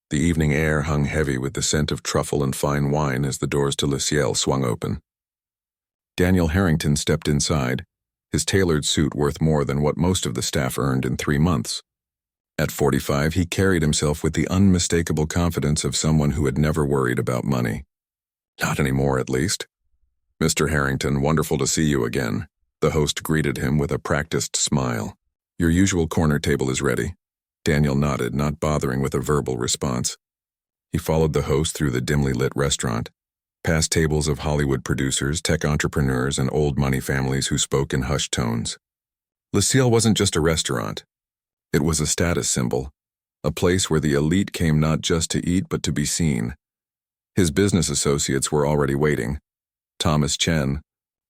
The evening air hung heavy with the scent of truffle and fine wine as the doors to Le Ciel swung open. Daniel Harrington stepped inside, his tailored suit worth more than what most of the staff earned in 3 months. At 45, he carried himself with the unmistakable confidence of someone who had never worried about money. Not anymore, at least. "Mr. Harrington, wonderful to see you again." The host greeted him with a practiced smile. "Your usual corner table is ready." Daniel nodded, not bothering with a verbal response. He followed the host through the dimly lit restaurant, past tables of Hollywood producers, tech entrepreneurs, and old money families who spoke in hushed tones. Le Ciel wasn't just a restaurant. It was a status symbol, a place where the elite came not just to eat but to be seen. His business associates were already waiting. Thomas Chen,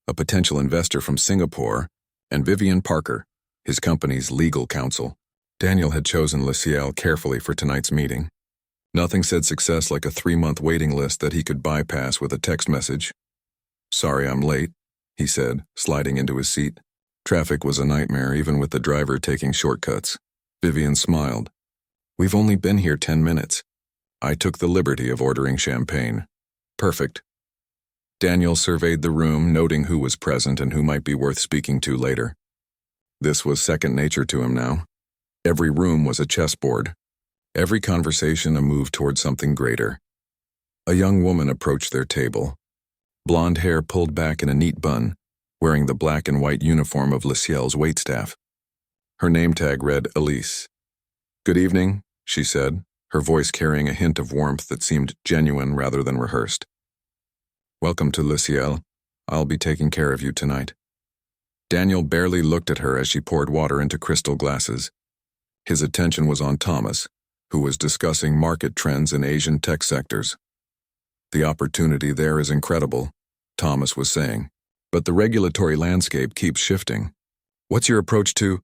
a potential investor from Singapore, and Vivian Parker, his company's legal counsel. Daniel had chosen Le Ciel carefully for tonight's meeting. Nothing said success like a 3-month waiting list that he could bypass with a text message. "Sorry I'm late," he said, sliding into his seat. Traffic was a nightmare, even with the driver taking shortcuts. Vivian smiled. "We've only been here 10 minutes. I took the liberty of ordering champagne." "Perfect." Daniel surveyed the room, noting who was present and who might be worth speaking to later. This was second nature to him now. Every room was a chessboard. Every conversation a move toward something greater. A young woman approached their table. Blonde hair pulled back in a neat bun, wearing the black and white uniform of Le Ciel's waitstaff. Her name tag read Elise. "Good evening," she said, her voice carrying a hint of warmth that seemed genuine rather than rehearsed. "Welcome to Le Ciel. I'll be taking care of you tonight." Daniel barely looked at her as she poured water into crystal glasses. His attention was on Thomas, who was discussing market trends in Asian tech sectors. "The opportunity there is incredible," Thomas was saying, "but the regulatory landscape keeps shifting. What's your approach to—"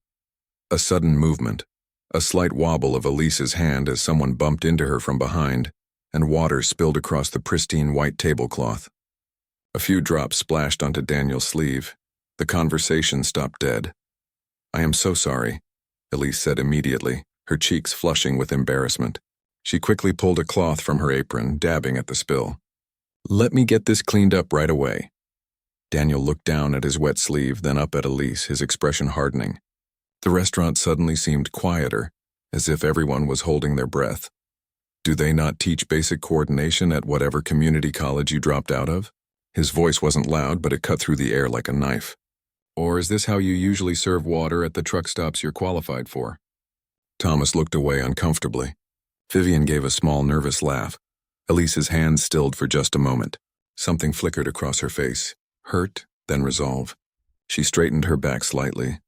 A sudden movement, a slight wobble of Elise's hand as someone bumped into her from behind, and water spilled across the pristine white tablecloth. A few drops splashed onto Daniel's sleeve. The conversation stopped dead. "I am so sorry," Elise said immediately, her cheeks flushing with embarrassment. She quickly pulled a cloth from her apron, dabbing at the spill. "Let me get this cleaned up right away." Daniel looked down at his wet sleeve, then up at Elise, his expression hardening. The restaurant suddenly seemed quieter, as if everyone was holding their breath. "Do they not teach basic coordination at whatever community college you dropped out of?" His voice wasn't loud, but it cut through the air like a knife. "Or is this how you usually serve water at the truck stops you're qualified for?" Thomas looked away uncomfortably. Vivian gave a small, nervous laugh. Elise's hands stilled for just a moment. Something flickered across her face. Hurt, then resolve. She straightened her back slightly.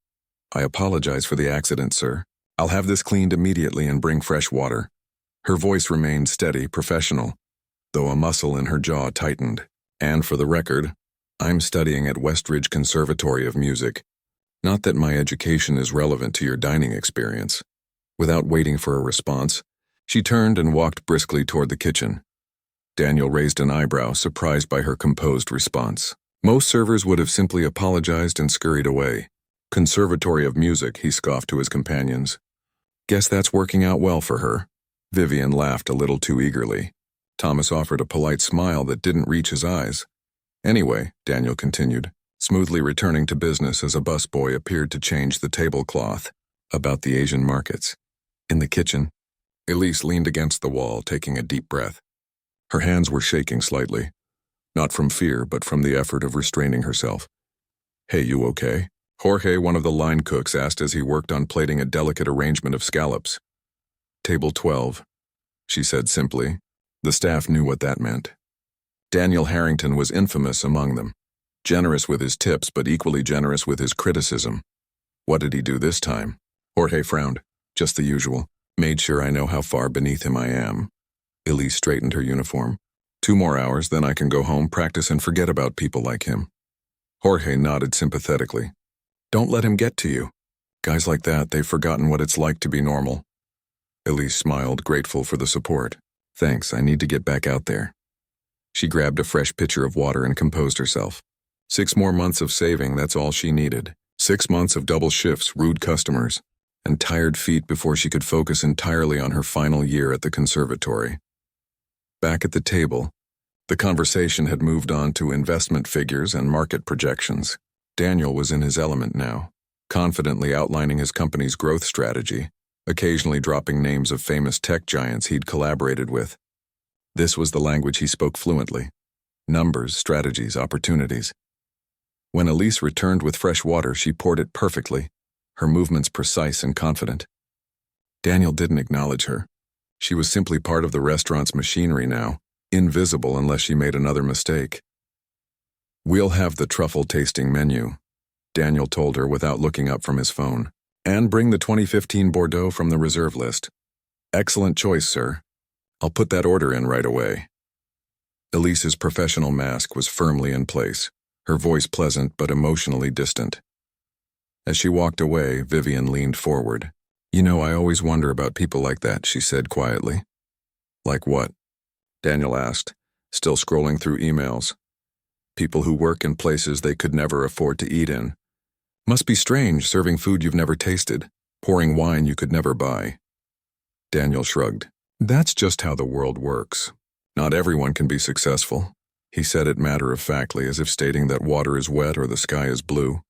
"I apologize for the accident, sir. I'll have this cleaned immediately and bring fresh water." Her voice remained steady, professional, though a muscle in her jaw tightened. "And for the record, I'm studying at Westridge Conservatory of Music. Not that my education is relevant to your dining experience." Without waiting for a response, she turned and walked briskly toward the kitchen. Daniel raised an eyebrow, surprised by her composed response. Most servers would have simply apologized and scurried away. "Conservatory of Music," he scoffed to his companions. "Guess that's working out well for her." Vivian laughed a little too eagerly. Thomas offered a polite smile that didn't reach his eyes. "Anyway," Daniel continued, smoothly returning to business as a busboy appeared to change the tablecloth, "about the Asian markets." In the kitchen, Elise leaned against the wall, taking a deep breath. Her hands were shaking slightly, not from fear but from the effort of restraining herself. "Hey, you okay?" Jorge, one of the line cooks, asked as he worked on plating a delicate arrangement of scallops. "Table 12, she said simply. The staff knew what that meant. Daniel Harrington was infamous among them, generous with his tips but equally generous with his criticism. What did he do this time? Jorge frowned. "Just the usual. Made sure I know how far beneath him I am." Elise straightened her uniform. 2 more hours, then I can go home, practice, and forget about people like him." Jorge nodded sympathetically. "Don't let him get to you. Guys like that, they've forgotten what it's like to be normal." Elise smiled, grateful for the support. "Thanks, I need to get back out there." She grabbed a fresh pitcher of water and composed herself. 6 more months of saving, that's all she needed. 6 months of double shifts, rude customers, and tired feet before she could focus entirely on her final year at the conservatory. Back at the table, the conversation had moved on to investment figures and market projections. Daniel was in his element now, confidently outlining his company's growth strategy, occasionally dropping names of famous tech giants he'd collaborated with. This was the language he spoke fluently. Numbers, strategies, opportunities. When Elise returned with fresh water, she poured it perfectly, her movements precise and confident. Daniel didn't acknowledge her. She was simply part of the restaurant's machinery now, invisible unless she made another mistake. "We'll have the truffle-tasting menu," Daniel told her without looking up from his phone. "And bring the 2015 Bordeaux from the reserve list." "Excellent choice, sir. I'll put that order in right away." Elise's professional mask was firmly in place, her voice pleasant but emotionally distant. As she walked away, Vivian leaned forward. "You know, I always wonder about people like that," she said quietly. "Like what?" Daniel asked, still scrolling through emails. "People who work in places they could never afford to eat in. Must be strange serving food you've never tasted, pouring wine you could never buy." Daniel shrugged. "That's just how the world works. Not everyone can be successful." He said it matter-of-factly, as if stating that water is wet or the sky is blue.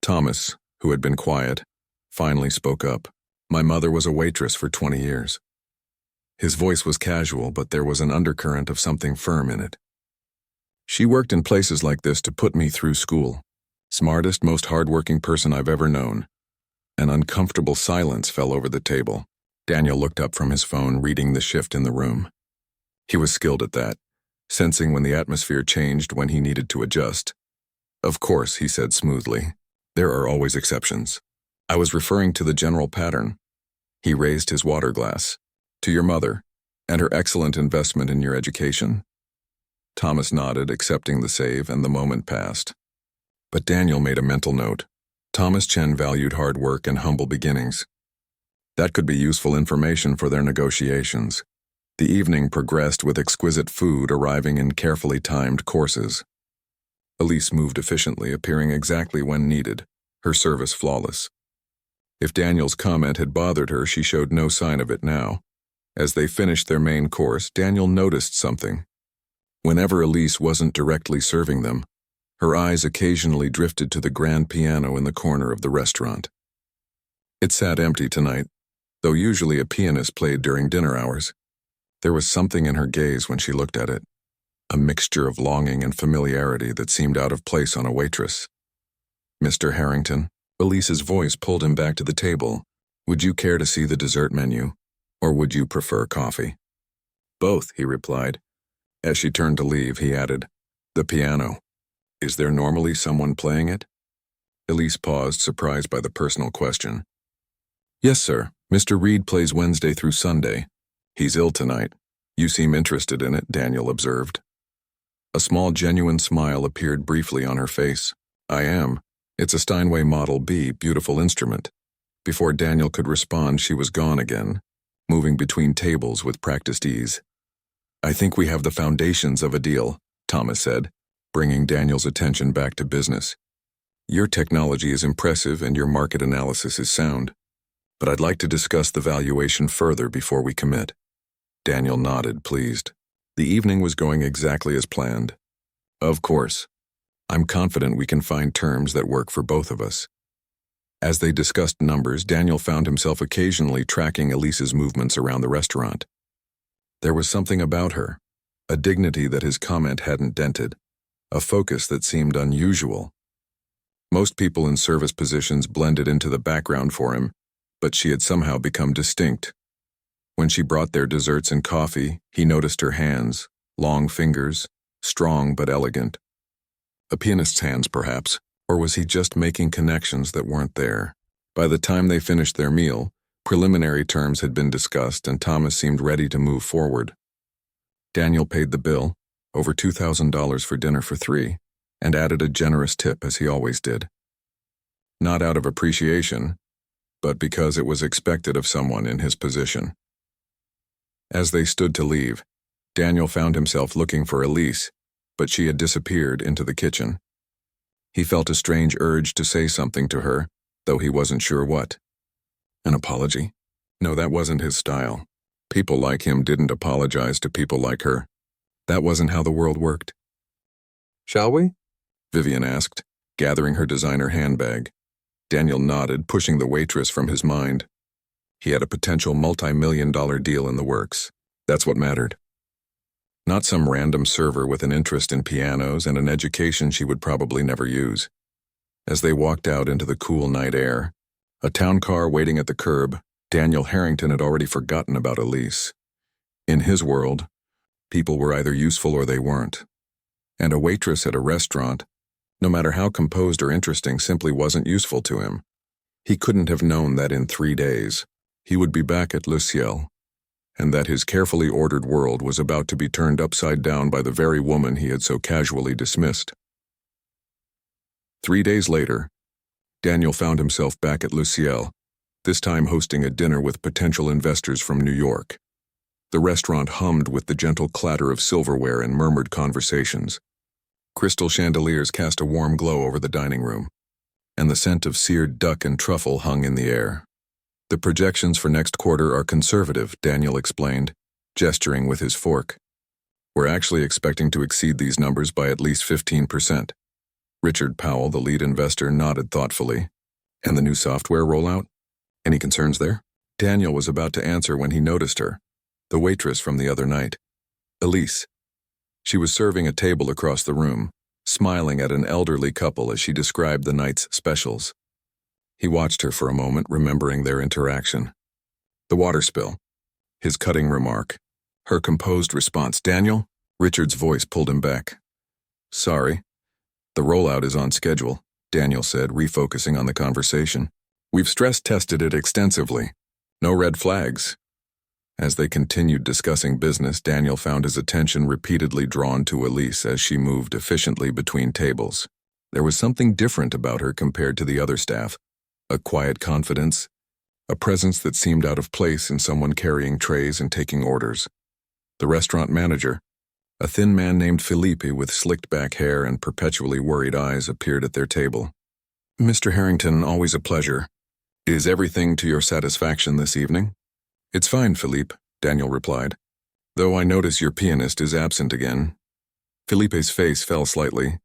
Thomas, who had been quiet, finally spoke up. "My mother was a waitress for 20 years. His voice was casual, but there was an undercurrent of something firm in it. "She worked in places like this to put me through school. Smartest, most hardworking person I've ever known." An uncomfortable silence fell over the table. Daniel looked up from his phone, reading the shift in the room. He was skilled at that, sensing when the atmosphere changed when he needed to adjust. "Of course," he said smoothly. "There are always exceptions. I was referring to the general pattern." He raised his water glass. "To your mother, and her excellent investment in your education." Thomas nodded, accepting the save, and the moment passed. But Daniel made a mental note. Thomas Chen valued hard work and humble beginnings. That could be useful information for their negotiations. The evening progressed with exquisite food arriving in carefully timed courses. Elise moved efficiently, appearing exactly when needed, her service flawless. If Daniel's comment had bothered her, she showed no sign of it now. As they finished their main course, Daniel noticed something. Whenever Elise wasn't directly serving them, her eyes occasionally drifted to the grand piano in the corner of the restaurant. It sat empty tonight, though usually a pianist played during dinner hours. There was something in her gaze when she looked at it, a mixture of longing and familiarity that seemed out of place on a waitress. "Mr. Harrington," Elise's voice pulled him back to the table. "Would you care to see the dessert menu, or would you prefer coffee?" "Both," he replied. As she turned to leave, he added, "The piano. Is there normally someone playing it?" Elise paused, surprised by the personal question. "Yes, sir. Mr. Reed plays Wednesday through Sunday. He's ill tonight. You seem interested in it," Daniel observed. A small, genuine smile appeared briefly on her face. "I am. It's a Steinway Model B, beautiful instrument." Before Daniel could respond, she was gone again, moving between tables with practiced ease. "I think we have the foundations of a deal," Thomas said, bringing Daniel's attention back to business. "Your technology is impressive and your market analysis is sound. But I'd like to discuss the valuation further before we commit." Daniel nodded, pleased. The evening was going exactly as planned. "Of course. I'm confident we can find terms that work for both of us." As they discussed numbers, Daniel found himself occasionally tracking Elise's movements around the restaurant. There was something about her, a dignity that his comment hadn't dented, a focus that seemed unusual. Most people in service positions blended into the background for him, but she had somehow become distinct. When she brought their desserts and coffee, he noticed her hands, long fingers, strong but elegant. A pianist's hands, perhaps, or was he just making connections that weren't there? By the time they finished their meal, preliminary terms had been discussed and Thomas seemed ready to move forward. Daniel paid the bill, over $2,000 for dinner for three, and added a generous tip as he always did. Not out of appreciation, but because it was expected of someone in his position. As they stood to leave, Daniel found himself looking for Elise, but she had disappeared into the kitchen. He felt a strange urge to say something to her, though he wasn't sure what. An apology? No, that wasn't his style. People like him didn't apologize to people like her. That wasn't how the world worked. Shall we? Vivian asked, gathering her designer handbag. Daniel nodded, pushing the waitress from his mind. He had a potential multi-million-dollar deal in the works. That's what mattered. Not some random server with an interest in pianos and an education she would probably never use. As they walked out into the cool night air, a town car waiting at the curb, Daniel Harrington had already forgotten about Elise. In his world, people were either useful or they weren't. And a waitress at a restaurant, no matter how composed or interesting, simply wasn't useful to him. He couldn't have known that in 3 days, he would be back at Le Ciel, and that his carefully ordered world was about to be turned upside down by the very woman he had so casually dismissed. 3 days later, Daniel found himself back at Le Ciel, this time hosting a dinner with potential investors from New York. The restaurant hummed with the gentle clatter of silverware and murmured conversations. Crystal chandeliers cast a warm glow over the dining room, and the scent of seared duck and truffle hung in the air. The projections for next quarter are conservative, Daniel explained, gesturing with his fork. We're actually expecting to exceed these numbers by at least 15%. Richard Powell, the lead investor, nodded thoughtfully. And the new software rollout? Any concerns there? Daniel was about to answer when he noticed her, the waitress from the other night. Elise. She was serving a table across the room, smiling at an elderly couple as she described the night's specials. He watched her for a moment, remembering their interaction. The water spill. His cutting remark. Her composed response. Daniel? Richard's voice pulled him back. Sorry. The rollout is on schedule, Daniel said, refocusing on the conversation. We've stress-tested it extensively. No red flags. As they continued discussing business, Daniel found his attention repeatedly drawn to Elise as she moved efficiently between tables. There was something different about her compared to the other staff. A quiet confidence, a presence that seemed out of place in someone carrying trays and taking orders. The restaurant manager, a thin man named Philippe with slicked-back hair and perpetually worried eyes, appeared at their table. Mr. Harrington, always a pleasure. Is everything to your satisfaction this evening? It's fine, Philippe, Daniel replied. Though I notice your pianist is absent again. Philippe's face fell slightly.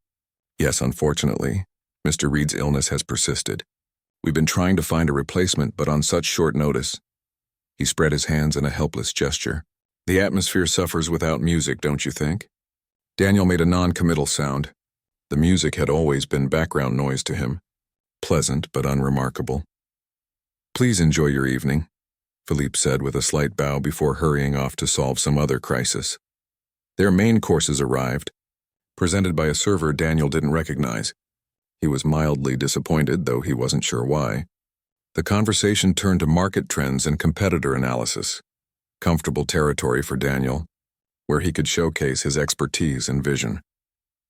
Yes, unfortunately, Mr. Reed's illness has persisted. We've been trying to find a replacement, but on such short notice. He spread his hands in a helpless gesture. The atmosphere suffers without music, don't you think? Daniel made a non-committal sound. The music had always been background noise to him. Pleasant, but unremarkable. Please enjoy your evening, Philippe said with a slight bow before hurrying off to solve some other crisis. Their main courses arrived, presented by a server Daniel didn't recognize. He was mildly disappointed, though he wasn't sure why. The conversation turned to market trends and competitor analysis. Comfortable territory for Daniel, where he could showcase his expertise and vision.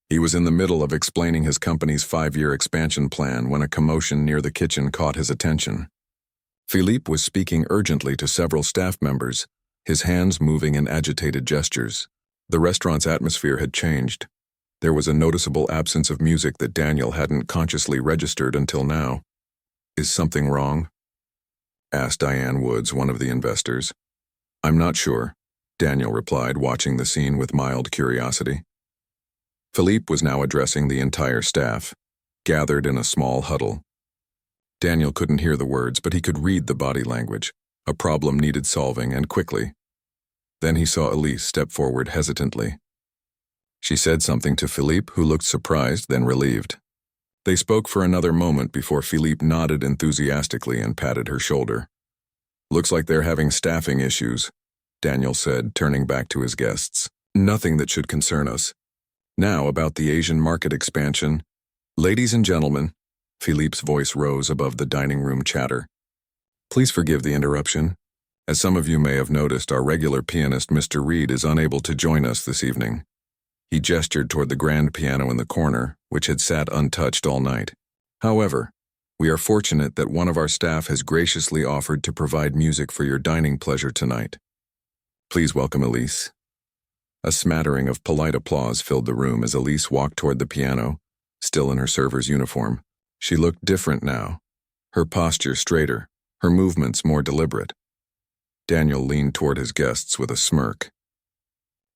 He was in the middle of explaining his company's 5-year expansion plan when a commotion near the kitchen caught his attention. Philippe was speaking urgently to several staff members, his hands moving in agitated gestures. The restaurant's atmosphere had changed. There was a noticeable absence of music that Daniel hadn't consciously registered until now. Is something wrong? Asked Diane Woods, one of the investors. I'm not sure, Daniel replied, watching the scene with mild curiosity. Philippe was now addressing the entire staff, gathered in a small huddle. Daniel couldn't hear the words, but he could read the body language. A problem needed solving, and quickly. Then he saw Elise step forward hesitantly. She said something to Philippe, who looked surprised, then relieved. They spoke for another moment before Philippe nodded enthusiastically and patted her shoulder. Looks like they're having staffing issues, Daniel said, turning back to his guests. Nothing that should concern us. Now about the Asian market expansion. Ladies and gentlemen, Philippe's voice rose above the dining room chatter. Please forgive the interruption. As some of you may have noticed, our regular pianist, Mr. Reed, is unable to join us this evening. He gestured toward the grand piano in the corner, which had sat untouched all night. However, we are fortunate that one of our staff has graciously offered to provide music for your dining pleasure tonight. Please welcome Elise. A smattering of polite applause filled the room as Elise walked toward the piano, still in her server's uniform. She looked different now, her posture straighter, her movements more deliberate. Daniel leaned toward his guests with a smirk.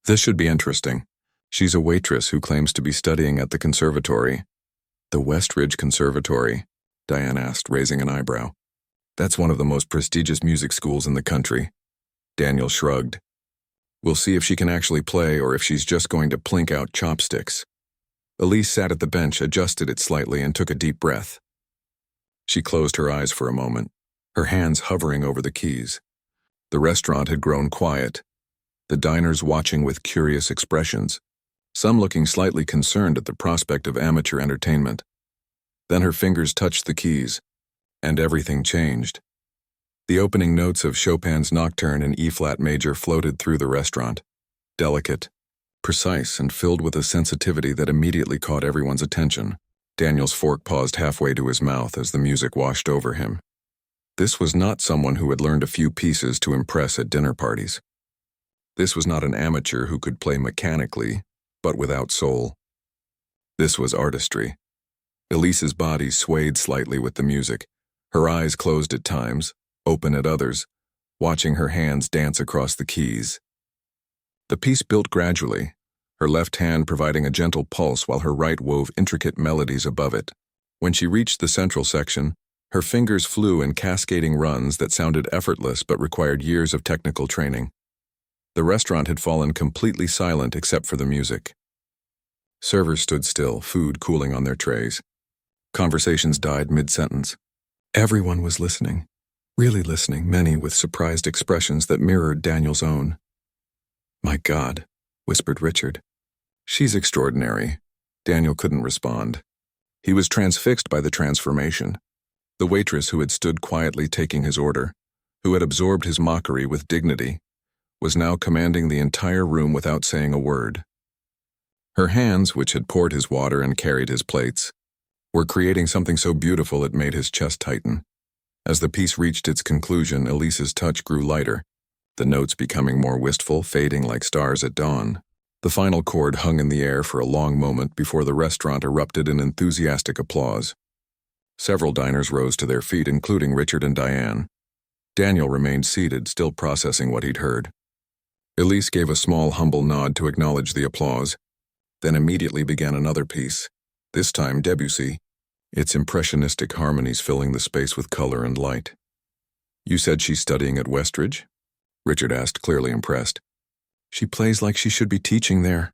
This should be interesting. She's a waitress who claims to be studying at the conservatory. The Westridge Conservatory? Diane asked, raising an eyebrow. That's one of the most prestigious music schools in the country. Daniel shrugged. We'll see if she can actually play or if she's just going to plink out chopsticks. Elise sat at the bench, adjusted it slightly, and took a deep breath. She closed her eyes for a moment, her hands hovering over the keys. The restaurant had grown quiet, the diners watching with curious expressions, some looking slightly concerned at the prospect of amateur entertainment. Then her fingers touched the keys, and everything changed. The opening notes of Chopin's Nocturne in E-flat major floated through the restaurant, delicate, precise, and filled with a sensitivity that immediately caught everyone's attention. Daniel's fork paused halfway to his mouth as the music washed over him. This was not someone who had learned a few pieces to impress at dinner parties. This was not an amateur who could play mechanically, but without soul. This was artistry. Elise's body swayed slightly with the music, her eyes closed at times, open at others, watching her hands dance across the keys. The piece built gradually, her left hand providing a gentle pulse while her right wove intricate melodies above it. When she reached the central section, her fingers flew in cascading runs that sounded effortless but required years of technical training. The restaurant had fallen completely silent except for the music. Servers stood still, food cooling on their trays. Conversations died mid-sentence. Everyone was listening, really listening, many with surprised expressions that mirrored Daniel's own. "My God," whispered Richard. "She's extraordinary." Daniel couldn't respond. He was transfixed by the transformation. The waitress who had stood quietly taking his order, who had absorbed his mockery with dignity, was now commanding the entire room without saying a word. Her hands, which had poured his water and carried his plates, were creating something so beautiful it made his chest tighten. As the piece reached its conclusion, Elise's touch grew lighter, the notes becoming more wistful, fading like stars at dawn. The final chord hung in the air for a long moment before the restaurant erupted in enthusiastic applause. Several diners rose to their feet, including Richard and Diane. Daniel remained seated, still processing what he'd heard. Elise gave a small, humble nod to acknowledge the applause, then immediately began another piece, this time Debussy, its impressionistic harmonies filling the space with color and light. "You said she's studying at Westridge?" Richard asked, clearly impressed. "She plays like she should be teaching there."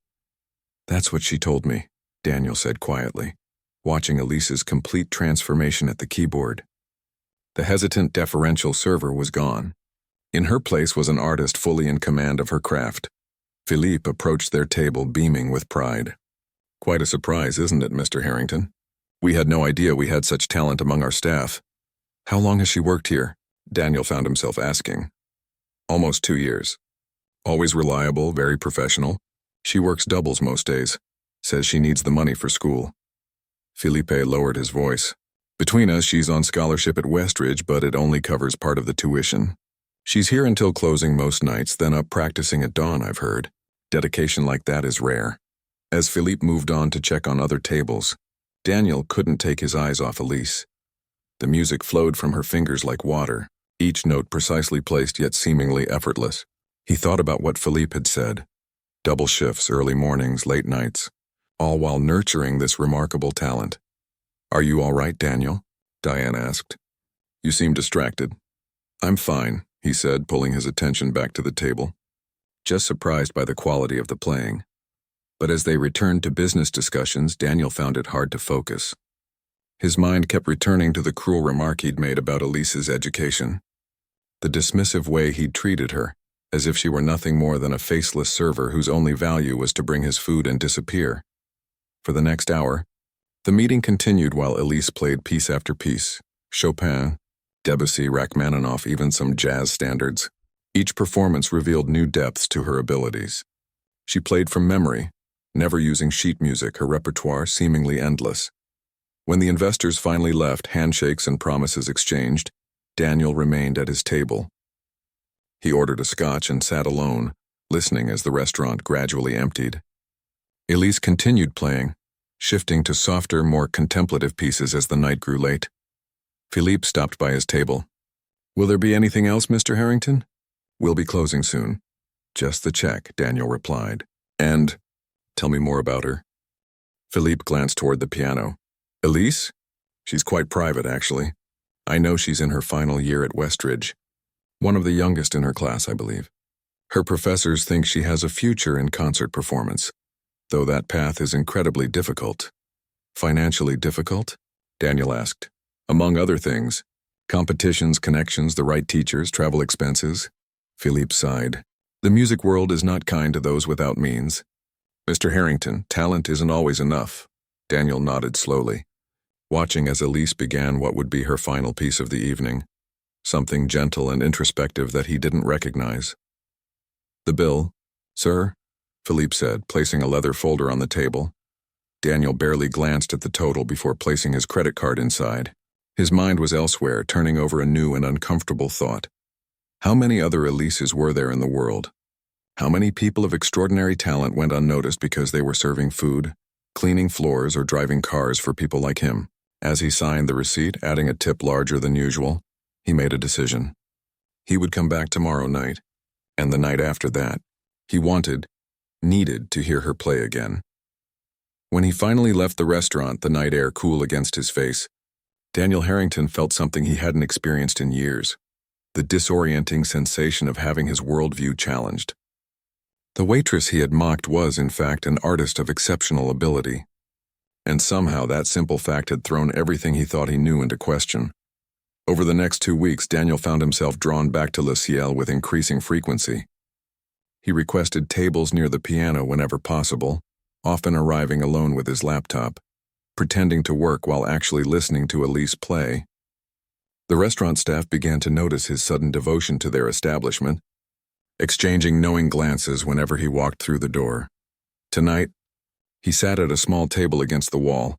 "That's what she told me," Daniel said quietly, watching Elise's complete transformation at the keyboard. The hesitant, deferential server was gone. In her place was an artist fully in command of her craft. Philippe approached their table beaming with pride. "Quite a surprise, isn't it, Mr. Harrington? We had no idea we had such talent among our staff." "How long has she worked here?" Daniel found himself asking. "Almost 2 years. Always reliable, very professional. She works doubles most days. Says she needs the money for school." Philippe lowered his voice. "Between us, she's on scholarship at Westridge, but it only covers part of the tuition. She's here until closing most nights, then up practicing at dawn, I've heard. Dedication like that is rare." As Philippe moved on to check on other tables, Daniel couldn't take his eyes off Elise. The music flowed from her fingers like water, each note precisely placed yet seemingly effortless. He thought about what Philippe had said. Double shifts, early mornings, late nights, all while nurturing this remarkable talent. "Are you all right, Daniel?" Diane asked. "You seem distracted." "I'm fine," he said, pulling his attention back to the table. Just surprised by the quality of the playing. But as they returned to business discussions, Daniel found it hard to focus. His mind kept returning to the cruel remark he'd made about Elise's education. The dismissive way he'd treated her, as if she were nothing more than a faceless server whose only value was to bring his food and disappear. For the next hour, the meeting continued while Elise played piece after piece. Chopin, Debussy, Rachmaninoff, even some jazz standards. Each performance revealed new depths to her abilities. She played from memory, never using sheet music, her repertoire seemingly endless. When the investors finally left, handshakes and promises exchanged, Daniel remained at his table. He ordered a scotch and sat alone, listening as the restaurant gradually emptied. Elise continued playing, shifting to softer, more contemplative pieces as the night grew late. Philippe stopped by his table. Will there be anything else, Mr. Harrington? We'll be closing soon. Just the check, Daniel replied. And, tell me more about her. Philippe glanced toward the piano. Elise? She's quite private, actually. I know she's in her final year at Westridge. One of the youngest in her class, I believe. Her professors think she has a future in concert performance, though that path is incredibly difficult. Financially difficult? Daniel asked. Among other things. Competitions, connections, the right teachers, travel expenses. Philippe sighed. The music world is not kind to those without means. Mr. Harrington, talent isn't always enough. Daniel nodded slowly, watching as Elise began what would be her final piece of the evening, something gentle and introspective that he didn't recognize. The bill, sir, Philippe said, placing a leather folder on the table. Daniel barely glanced at the total before placing his credit card inside. His mind was elsewhere, turning over a new and uncomfortable thought. How many other Elises were there in the world? How many people of extraordinary talent went unnoticed because they were serving food, cleaning floors, or driving cars for people like him? As he signed the receipt, adding a tip larger than usual, he made a decision. He would come back tomorrow night, and the night after that. He needed to hear her play again. When he finally left the restaurant, the night air cool against his face, Daniel Harrington felt something he hadn't experienced in years, the disorienting sensation of having his worldview challenged. The waitress he had mocked was, in fact, an artist of exceptional ability, and somehow that simple fact had thrown everything he thought he knew into question. Over the next 2 weeks, Daniel found himself drawn back to Le Ciel with increasing frequency. He requested tables near the piano whenever possible, often arriving alone with his laptop, pretending to work while actually listening to Elise play. The restaurant staff began to notice his sudden devotion to their establishment, exchanging knowing glances whenever he walked through the door. Tonight, he sat at a small table against the wall,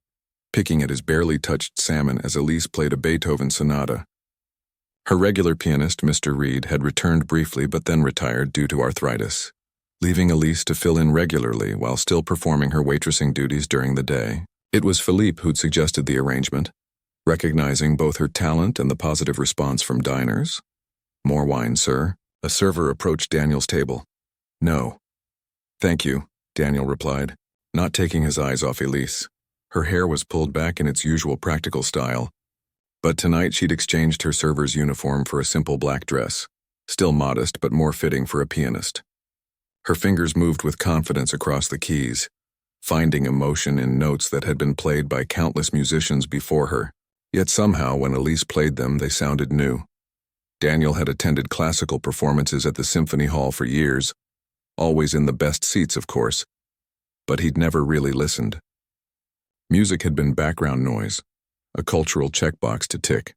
picking at his barely touched salmon as Elise played a Beethoven sonata. Her regular pianist, Mr. Reed, had returned briefly but then retired due to arthritis, leaving Elise to fill in regularly while still performing her waitressing duties during the day. It was Philippe who'd suggested the arrangement, recognizing both her talent and the positive response from diners. More wine, sir. A server approached Daniel's table. No. Thank you, Daniel replied, not taking his eyes off Elise. Her hair was pulled back in its usual practical style, but tonight she'd exchanged her server's uniform for a simple black dress, still modest but more fitting for a pianist. Her fingers moved with confidence across the keys, finding emotion in notes that had been played by countless musicians before her, yet somehow when Elise played them they sounded new. Daniel had attended classical performances at the Symphony Hall for years, always in the best seats, of course, but he'd never really listened. Music had been background noise, a cultural checkbox to tick,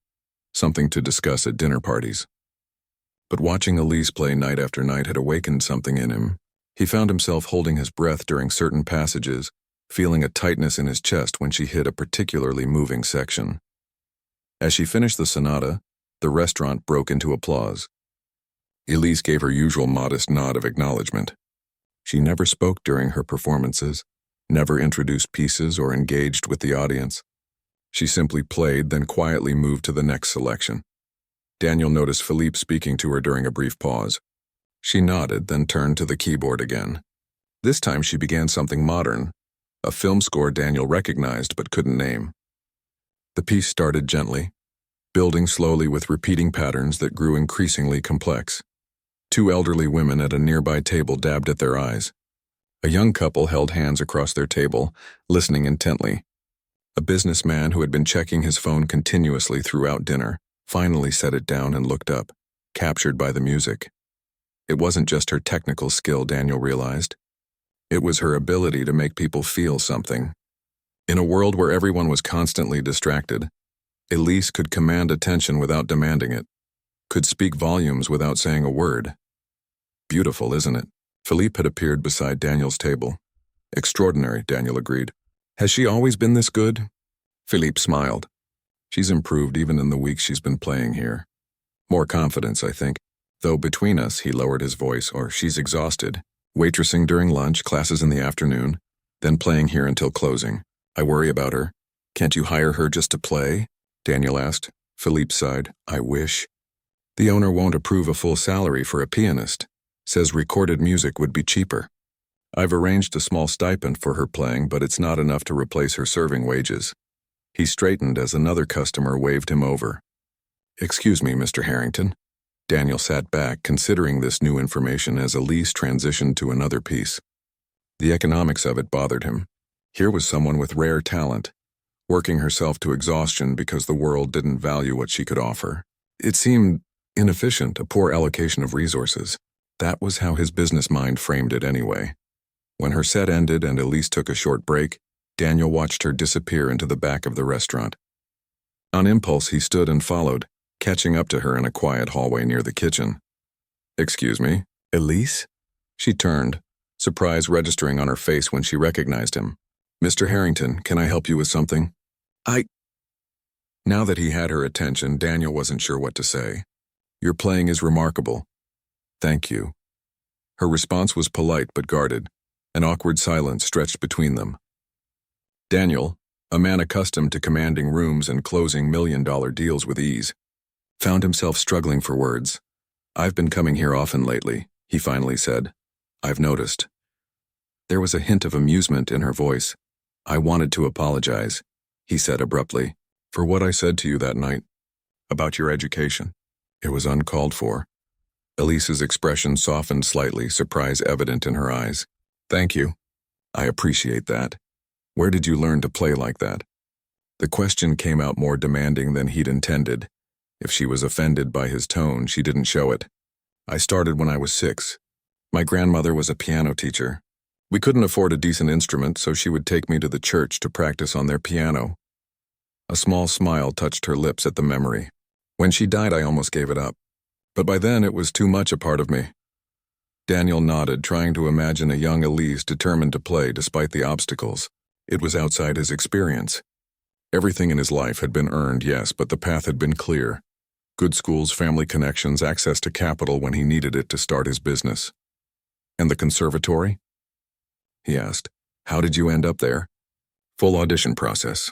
something to discuss at dinner parties. But watching Elise play night after night had awakened something in him. He found himself holding his breath during certain passages, feeling a tightness in his chest when she hit a particularly moving section. As she finished the sonata, the restaurant broke into applause. Elise gave her usual modest nod of acknowledgement. She never spoke during her performances, never introduced pieces or engaged with the audience. She simply played, then quietly moved to the next selection. Daniel noticed Philippe speaking to her during a brief pause. She nodded, then turned to the keyboard again. This time she began something modern, a film score Daniel recognized but couldn't name. The piece started gently, building slowly with repeating patterns that grew increasingly complex. 2 elderly women at a nearby table dabbed at their eyes. A young couple held hands across their table, listening intently. A businessman who had been checking his phone continuously throughout dinner finally set it down and looked up, captured by the music. It wasn't just her technical skill, Daniel realized. It was her ability to make people feel something. In a world where everyone was constantly distracted, Elise could command attention without demanding it, could speak volumes without saying a word. Beautiful, isn't it? Philippe had appeared beside Daniel's table. Extraordinary, Daniel agreed. Has she always been this good? Philippe smiled. She's improved even in the weeks she's been playing here. More confidence, I think. Though between us, he lowered his voice, or she's exhausted. Waitressing during lunch, classes in the afternoon, then playing here until closing. I worry about her. Can't you hire her just to play? Daniel asked. Philippe sighed. I wish. The owner won't approve a full salary for a pianist. Says recorded music would be cheaper. I've arranged a small stipend for her playing, but it's not enough to replace her serving wages. He straightened as another customer waved him over. Excuse me, Mr. Harrington. Daniel sat back, considering this new information as Elise transitioned to another piece. The economics of it bothered him. Here was someone with rare talent, working herself to exhaustion because the world didn't value what she could offer. It seemed inefficient, a poor allocation of resources. That was how his business mind framed it anyway. When her set ended and Elise took a short break, Daniel watched her disappear into the back of the restaurant. On impulse, he stood and followed, catching up to her in a quiet hallway near the kitchen. Excuse me, Elise? She turned, surprise registering on her face when she recognized him. Mr. Harrington, can I help you with something? Now that he had her attention, Daniel wasn't sure what to say. Your playing is remarkable. Thank you. Her response was polite but guarded. An awkward silence stretched between them. Daniel, a man accustomed to commanding rooms and closing million-dollar deals with ease, found himself struggling for words. I've been coming here often lately, he finally said. I've noticed. There was a hint of amusement in her voice. I wanted to apologize, he said abruptly, for what I said to you that night. About your education. It was uncalled for. Elise's expression softened slightly, surprise evident in her eyes. Thank you. I appreciate that. Where did you learn to play like that? The question came out more demanding than he'd intended. If she was offended by his tone, she didn't show it. I started when I was 6. My grandmother was a piano teacher. We couldn't afford a decent instrument, so she would take me to the church to practice on their piano. A small smile touched her lips at the memory. When she died, I almost gave it up. But by then, it was too much a part of me. Daniel nodded, trying to imagine a young Elise determined to play despite the obstacles. It was outside his experience. Everything in his life had been earned, yes, but the path had been clear. Good schools, family connections, access to capital when he needed it to start his business. And the conservatory? He asked. How did you end up there? Full audition process.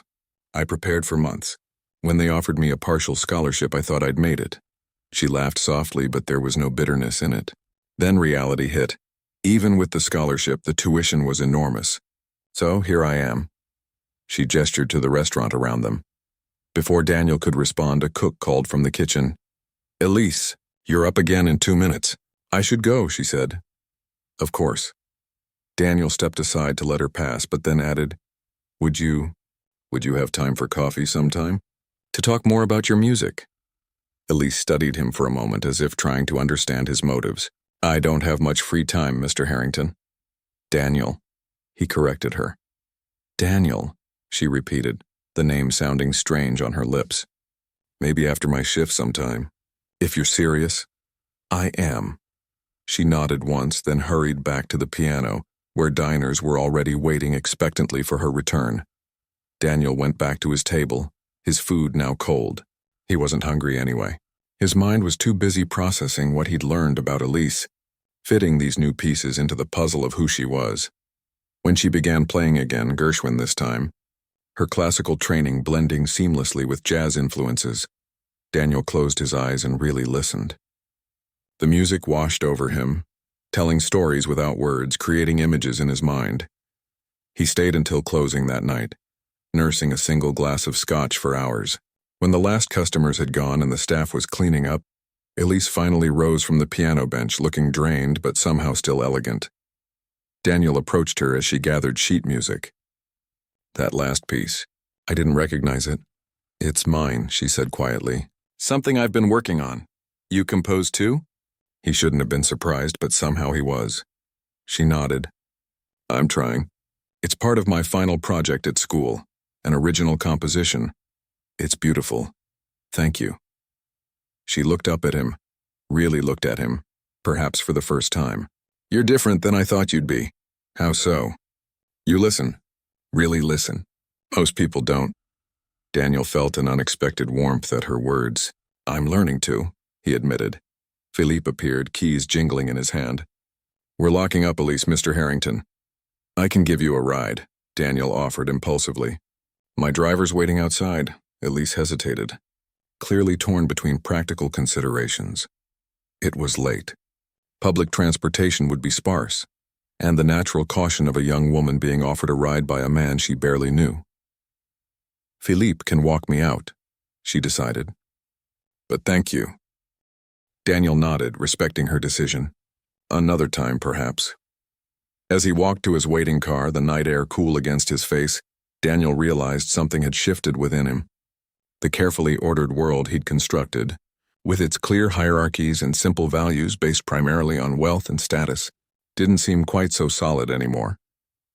I prepared for months. When they offered me a partial scholarship, I thought I'd made it. She laughed softly, but there was no bitterness in it. Then reality hit. Even with the scholarship, the tuition was enormous. So here I am. She gestured to the restaurant around them. Before Daniel could respond, a cook called from the kitchen. Elise, you're up again in 2 minutes. I should go, she said. Of course. Daniel stepped aside to let her pass, but then added, Would you have time for coffee sometime? To talk more about your music? Elise studied him for a moment as if trying to understand his motives. I don't have much free time, Mr. Harrington. Daniel. He corrected her. Daniel, she repeated, the name sounding strange on her lips. Maybe after my shift sometime. If you're serious? I am. She nodded once, then hurried back to the piano, where diners were already waiting expectantly for her return. Daniel went back to his table, his food now cold. He wasn't hungry anyway. His mind was too busy processing what he'd learned about Elise, fitting these new pieces into the puzzle of who she was. When she began playing again, Gershwin this time, her classical training blending seamlessly with jazz influences, Daniel closed his eyes and really listened. The music washed over him, telling stories without words, creating images in his mind. He stayed until closing that night, nursing a single glass of scotch for hours. When the last customers had gone and the staff was cleaning up, Elise finally rose from the piano bench, looking drained but somehow still elegant. Daniel approached her as she gathered sheet music. That last piece, I didn't recognize it. It's mine, she said quietly. Something I've been working on. You composed too? He shouldn't have been surprised, but somehow he was. She nodded. I'm trying. It's part of my final project at school, an original composition. It's beautiful. Thank you. She looked up at him, really looked at him, perhaps for the first time. You're different than I thought you'd be. How so? You listen. Really listen. Most people don't. Daniel felt an unexpected warmth at her words. I'm learning to, he admitted. Philippe appeared, keys jingling in his hand. We're locking up, Elise, Mr. Harrington. I can give you a ride, Daniel offered impulsively. My driver's waiting outside. Elise hesitated. clearly torn between practical considerations. It was late. Public transportation would be sparse, and the natural caution of a young woman being offered a ride by a man she barely knew. Philippe can walk me out, she decided. But thank you. Daniel nodded, respecting her decision. Another time, perhaps. As he walked to his waiting car, the night air cool against his face, Daniel realized something had shifted within him. The carefully ordered world he'd constructed, with its clear hierarchies and simple values based primarily on wealth and status, didn't seem quite so solid anymore.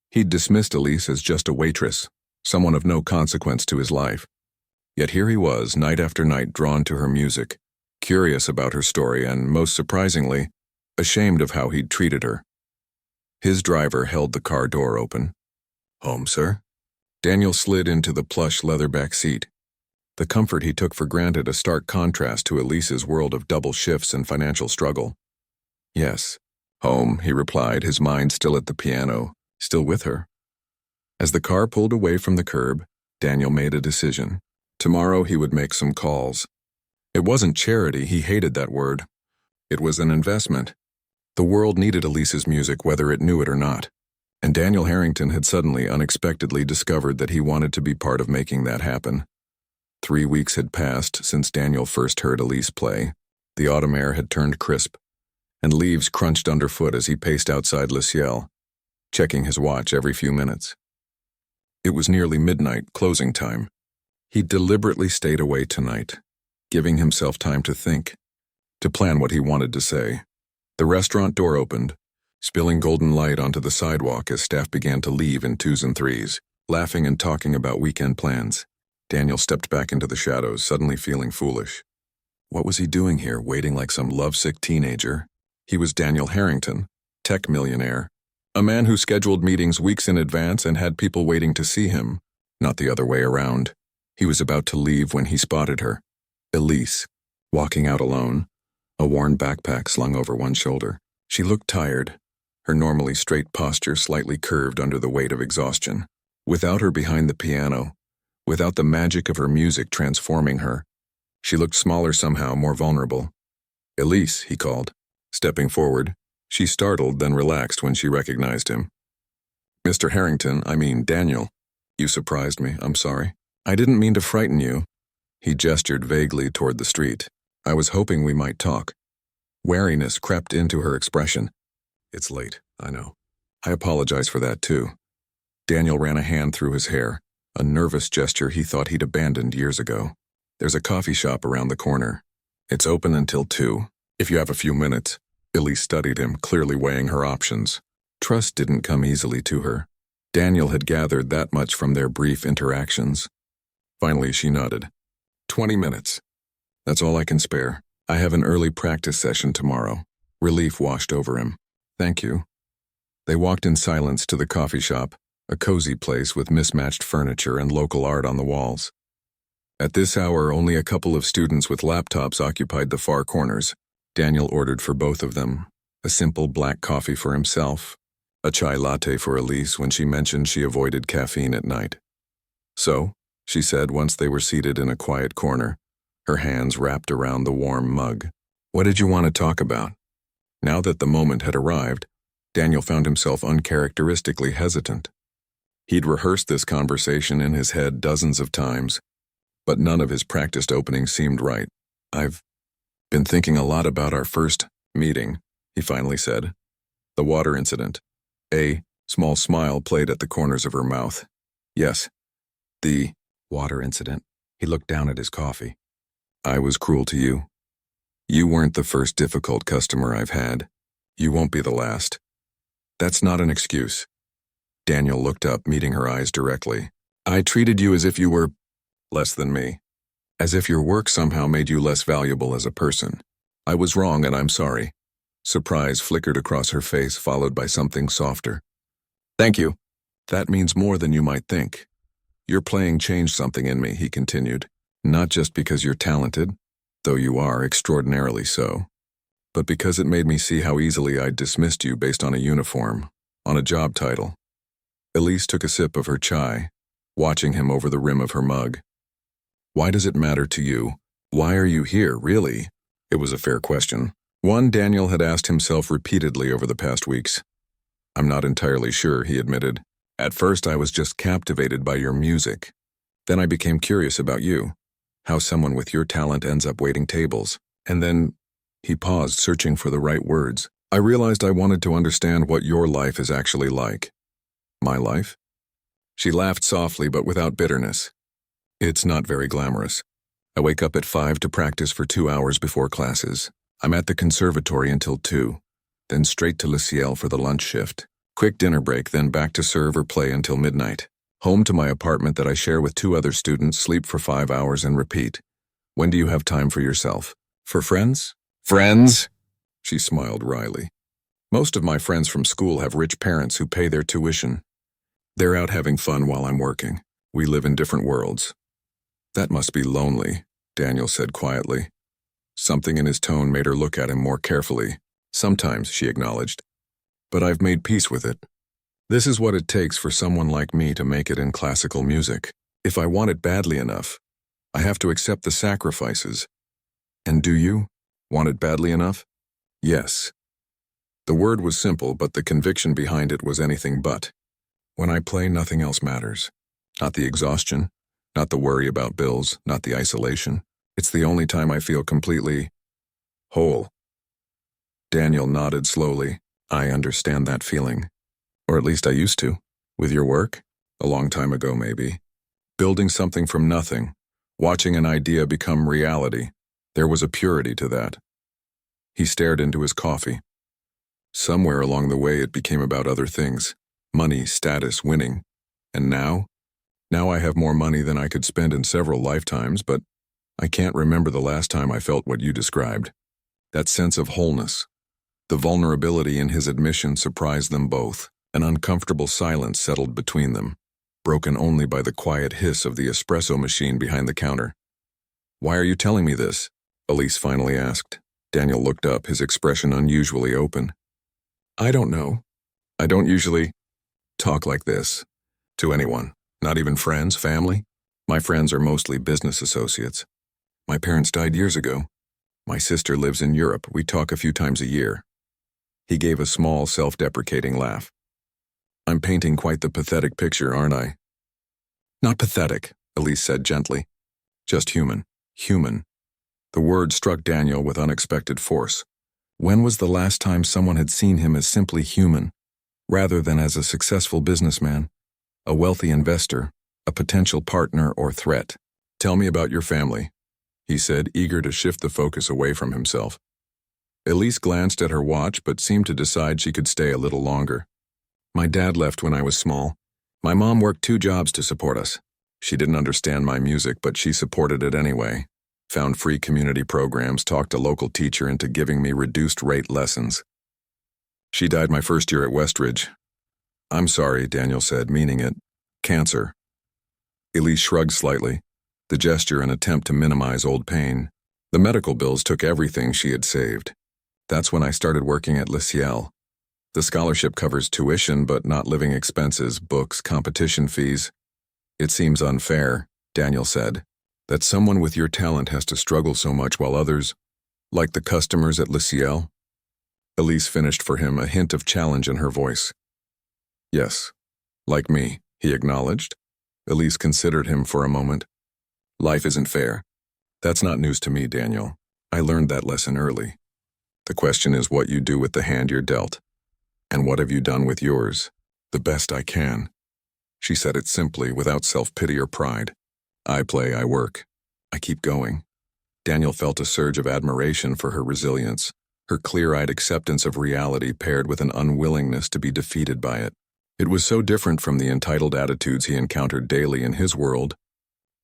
He'd dismissed Elise as just a waitress, someone of no consequence to his life. Yet here he was, night after night, drawn to her music, curious about her story and, most surprisingly, ashamed of how he'd treated her. His driver held the car door open. "Home, sir?" Daniel slid into the plush leather-back seat. The comfort he took for granted a stark contrast to Elise's world of double shifts and financial struggle. "Yes, home," he replied, his mind still at the piano, still with her. As the car pulled away from the curb, Daniel made a decision. Tomorrow he would make some calls. It wasn't charity, he hated that word. It was an investment. The world needed Elise's music whether it knew it or not, and Daniel Harrington had suddenly, unexpectedly discovered that he wanted to be part of making that happen. 3 weeks had passed since Daniel first heard Elise play. The autumn air had turned crisp, and leaves crunched underfoot as he paced outside Le Ciel, checking his watch every few minutes. It was nearly midnight, closing time. He deliberately stayed away tonight, giving himself time to think, to plan what he wanted to say. The restaurant door opened, spilling golden light onto the sidewalk as staff began to leave in twos and threes, laughing and talking about weekend plans. Daniel stepped back into the shadows, suddenly feeling foolish. What was he doing here, waiting like some lovesick teenager? He was Daniel Harrington, tech millionaire, a man who scheduled meetings weeks in advance and had people waiting to see him, not the other way around. He was about to leave when he spotted her. Elise, walking out alone, a worn backpack slung over one shoulder. She looked tired, her normally straight posture slightly curved under the weight of exhaustion. Without her behind the piano, without the magic of her music transforming her, she looked smaller somehow, more vulnerable. "Elise," he called. Stepping forward, she startled, then relaxed when she recognized him. "Mr. Harrington, I mean Daniel. You surprised me, I'm sorry. I didn't mean to frighten you." He gestured vaguely toward the street. "I was hoping we might talk." Wariness crept into her expression. "It's late, I know. I apologize for that too." Daniel ran a hand through his hair, a nervous gesture he thought he'd abandoned years ago. "There's a coffee shop around the corner. It's open until 2, if you have a few minutes." Elise studied him, clearly weighing her options. Trust didn't come easily to her. Daniel had gathered that much from their brief interactions. Finally, she nodded. 20 minutes. That's all I can spare. I have an early practice session tomorrow." Relief washed over him. "Thank you." They walked in silence to the coffee shop, a cozy place with mismatched furniture and local art on the walls. At this hour, only a couple of students with laptops occupied the far corners. Daniel ordered for both of them, a simple black coffee for himself, a chai latte for Elise when she mentioned she avoided caffeine at night. "So," she said once they were seated in a quiet corner, her hands wrapped around the warm mug, "what did you want to talk about?" Now that the moment had arrived, Daniel found himself uncharacteristically hesitant. He'd rehearsed this conversation in his head dozens of times, but none of his practiced openings seemed right. "I've been thinking a lot about our first meeting," he finally said. "The water incident." A small smile played at the corners of her mouth. "Yes, the water incident." He looked down at his coffee. "I was cruel to you. You weren't the first difficult customer I've had. You won't be the last." "That's not an excuse." Daniel looked up, meeting her eyes directly. "I treated you as if you were less than me. As if your work somehow made you less valuable as a person. I was wrong and I'm sorry." Surprise flickered across her face, followed by something softer. "Thank you. That means more than you might think. Your playing changed something in me," he continued. "Not just because you're talented, though you are extraordinarily so, but because it made me see how easily I'd dismissed you based on a uniform, on a job title." Elise took a sip of her chai, watching him over the rim of her mug. "Why does it matter to you?" Why are you here, really? It was a fair question. One Daniel had asked himself repeatedly over the past weeks. I'm not entirely sure, he admitted. At first I was just captivated by your music. Then I became curious about you, how someone with your talent ends up waiting tables. And then, he paused, searching for the right words. I realized I wanted to understand what your life is actually like. My life? She laughed softly but without bitterness. It's not very glamorous. I wake up at 5 to practice for 2 hours before classes. I'm at the conservatory until 2, then straight to Le Ciel for the lunch shift. Quick dinner break, then back to serve or play until midnight. Home to my apartment that I share with 2 other students, sleep for 5 hours and repeat. When do you have time for yourself? For friends? Friends? She smiled wryly. Most of my friends from school have rich parents who pay their tuition. They're out having fun while I'm working. We live in different worlds. That must be lonely, Daniel said quietly. Something in his tone made her look at him more carefully. Sometimes, she acknowledged. But I've made peace with it. This is what it takes for someone like me to make it in classical music. If I want it badly enough, I have to accept the sacrifices. And do you want it badly enough? Yes. The word was simple, but the conviction behind it was anything but. When I play, nothing else matters. Not the exhaustion, not the worry about bills, not the isolation. It's the only time I feel completely whole. Daniel nodded slowly. I understand that feeling. Or at least I used to. With your work? A long time ago, maybe. Building something from nothing. Watching an idea become reality. There was a purity to that. He stared into his coffee. Somewhere along the way it became about other things. Money, status, winning. And now? Now I have more money than I could spend in several lifetimes, but I can't remember the last time I felt what you described. That sense of wholeness. The vulnerability in his admission surprised them both. An uncomfortable silence settled between them, broken only by the quiet hiss of the espresso machine behind the counter. Why are you telling me this? Elise finally asked. Daniel looked up, his expression unusually open. I don't know. I don't usually talk like this to anyone, not even friends, family. My friends are mostly business associates. My parents died years ago. My sister lives in Europe. We talk a few times a year. He gave a small, self-deprecating laugh. I'm painting quite the pathetic picture, aren't I? Not pathetic, Elise said gently. Just human. Human. The word struck Daniel with unexpected force. When was the last time someone had seen him as simply human, rather than as a successful businessman, a wealthy investor, a potential partner or threat? Tell me about your family, he said, eager to shift the focus away from himself. Elise glanced at her watch but seemed to decide she could stay a little longer. My dad left when I was small. My mom worked 2 jobs to support us. She didn't understand my music, but she supported it anyway. Found free community programs, talked a local teacher into giving me reduced-rate lessons. She died my first year at Westridge. I'm sorry, Daniel said, meaning it. Cancer. Elise shrugged slightly, the gesture an attempt to minimize old pain. The medical bills took everything she had saved. That's when I started working at Le Ciel. The scholarship covers tuition but not living expenses, books, competition fees. It seems unfair, Daniel said, that someone with your talent has to struggle so much while others, like the customers at Le Ciel. Elise finished for him, a hint of challenge in her voice. Yes, like me, he acknowledged. Elise considered him for a moment. Life isn't fair. That's not news to me, Daniel. I learned that lesson early. The question is what you do with the hand you're dealt. And what have you done with yours? The best I can. She said it simply, without self-pity or pride. I play, I work. I keep going. Daniel felt a surge of admiration for her resilience, her clear-eyed acceptance of reality paired with an unwillingness to be defeated by it. It was so different from the entitled attitudes he encountered daily in his world,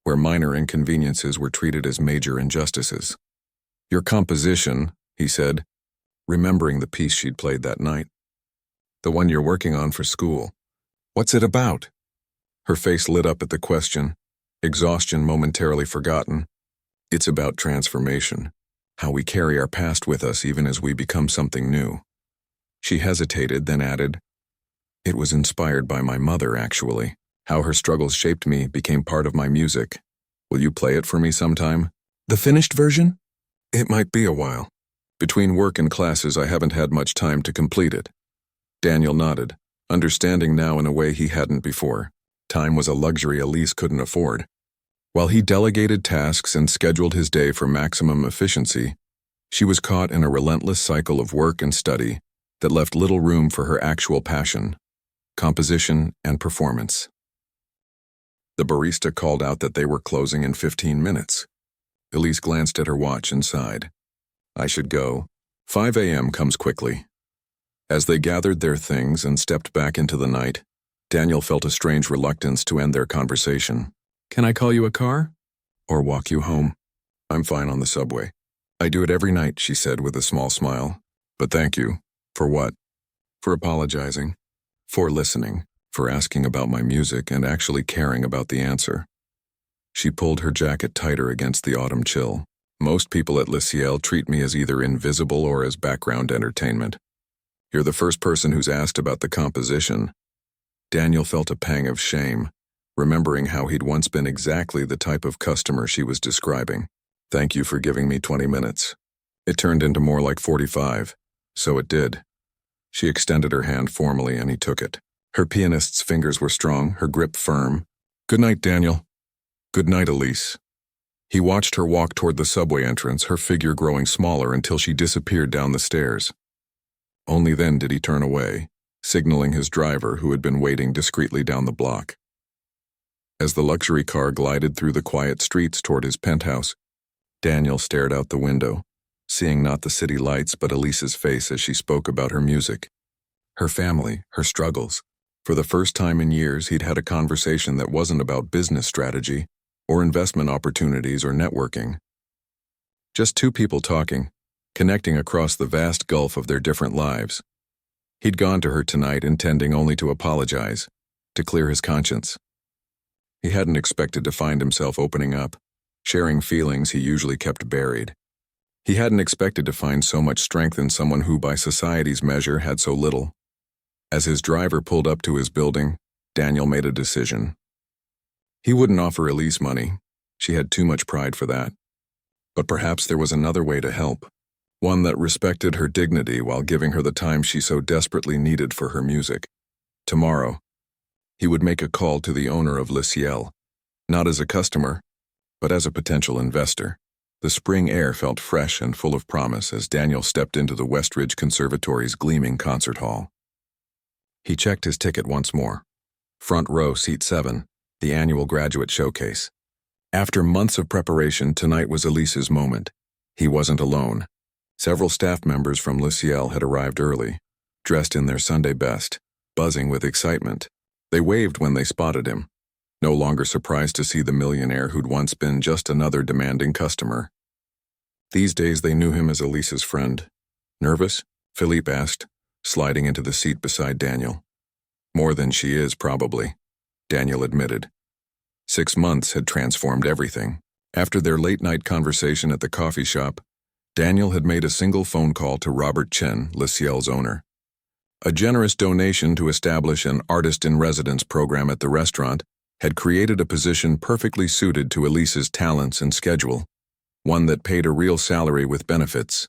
where minor inconveniences were treated as major injustices. Your composition, he said, remembering the piece she'd played that night. The one you're working on for school. What's it about? Her face lit up at the question, exhaustion momentarily forgotten. It's about transformation, how we carry our past with us even as we become something new. She hesitated, then added, it was inspired by my mother, actually. How her struggles shaped me became part of my music. Will you play it for me sometime? The finished version? It might be a while. Between work and classes, I haven't had much time to complete it. Daniel nodded, understanding now in a way he hadn't before. Time was a luxury Elise couldn't afford. While he delegated tasks and scheduled his day for maximum efficiency, she was caught in a relentless cycle of work and study that left little room for her actual passion, composition, and performance. The barista called out that they were closing in 15 minutes. Elise glanced at her watch and sighed. I should go. 5 a.m. comes quickly. As they gathered their things and stepped back into the night, Daniel felt a strange reluctance to end their conversation. Can I call you a car? Or walk you home? I'm fine on the subway. I do it every night, she said with a small smile. But thank you. For what? For apologizing. For listening. For asking about my music and actually caring about the answer. She pulled her jacket tighter against the autumn chill. Most people at Le Ciel treat me as either invisible or as background entertainment. You're the first person who's asked about the composition. Daniel felt a pang of shame, remembering how he'd once been exactly the type of customer she was describing. Thank you for giving me 20 minutes. It turned into more like 45, so it did. She extended her hand formally and he took it. Her pianist's fingers were strong, her grip firm. Good night, Daniel. Good night, Elise. He watched her walk toward the subway entrance, her figure growing smaller until she disappeared down the stairs. Only then did he turn away, signaling his driver who had been waiting discreetly down the block. As the luxury car glided through the quiet streets toward his penthouse, Daniel stared out the window, seeing not the city lights but Elise's face as she spoke about her music, her family, her struggles. For the first time in years, he'd had a conversation that wasn't about business strategy, or investment opportunities or networking. Just two people talking, connecting across the vast gulf of their different lives. He'd gone to her tonight intending only to apologize, to clear his conscience. He hadn't expected to find himself opening up, sharing feelings he usually kept buried. He hadn't expected to find so much strength in someone who by society's measure had so little. As his driver pulled up to his building, Daniel made a decision. He wouldn't offer Elise money. She had too much pride for that. But perhaps there was another way to help, one that respected her dignity while giving her the time she so desperately needed for her music. Tomorrow, he would make a call to the owner of Le Ciel, not as a customer, but as a potential investor. The spring air felt fresh and full of promise as Daniel stepped into the Westridge Conservatory's gleaming concert hall. He checked his ticket once more. Front row, seat 7, the annual graduate showcase. After months of preparation, tonight was Elise's moment. He wasn't alone. Several staff members from Le Ciel had arrived early, dressed in their Sunday best, buzzing with excitement. They waved when they spotted him, no longer surprised to see the millionaire who'd once been just another demanding customer. These days they knew him as Elise's friend. Nervous? Philippe asked, sliding into the seat beside Daniel. More than she is, probably, Daniel admitted. 6 months had transformed everything. After their late-night conversation at the coffee shop, Daniel had made a single phone call to Robert Chen, Le Ciel's owner. A generous donation to establish an artist-in-residence program at the restaurant had created a position perfectly suited to Elise's talents and schedule, one that paid a real salary with benefits,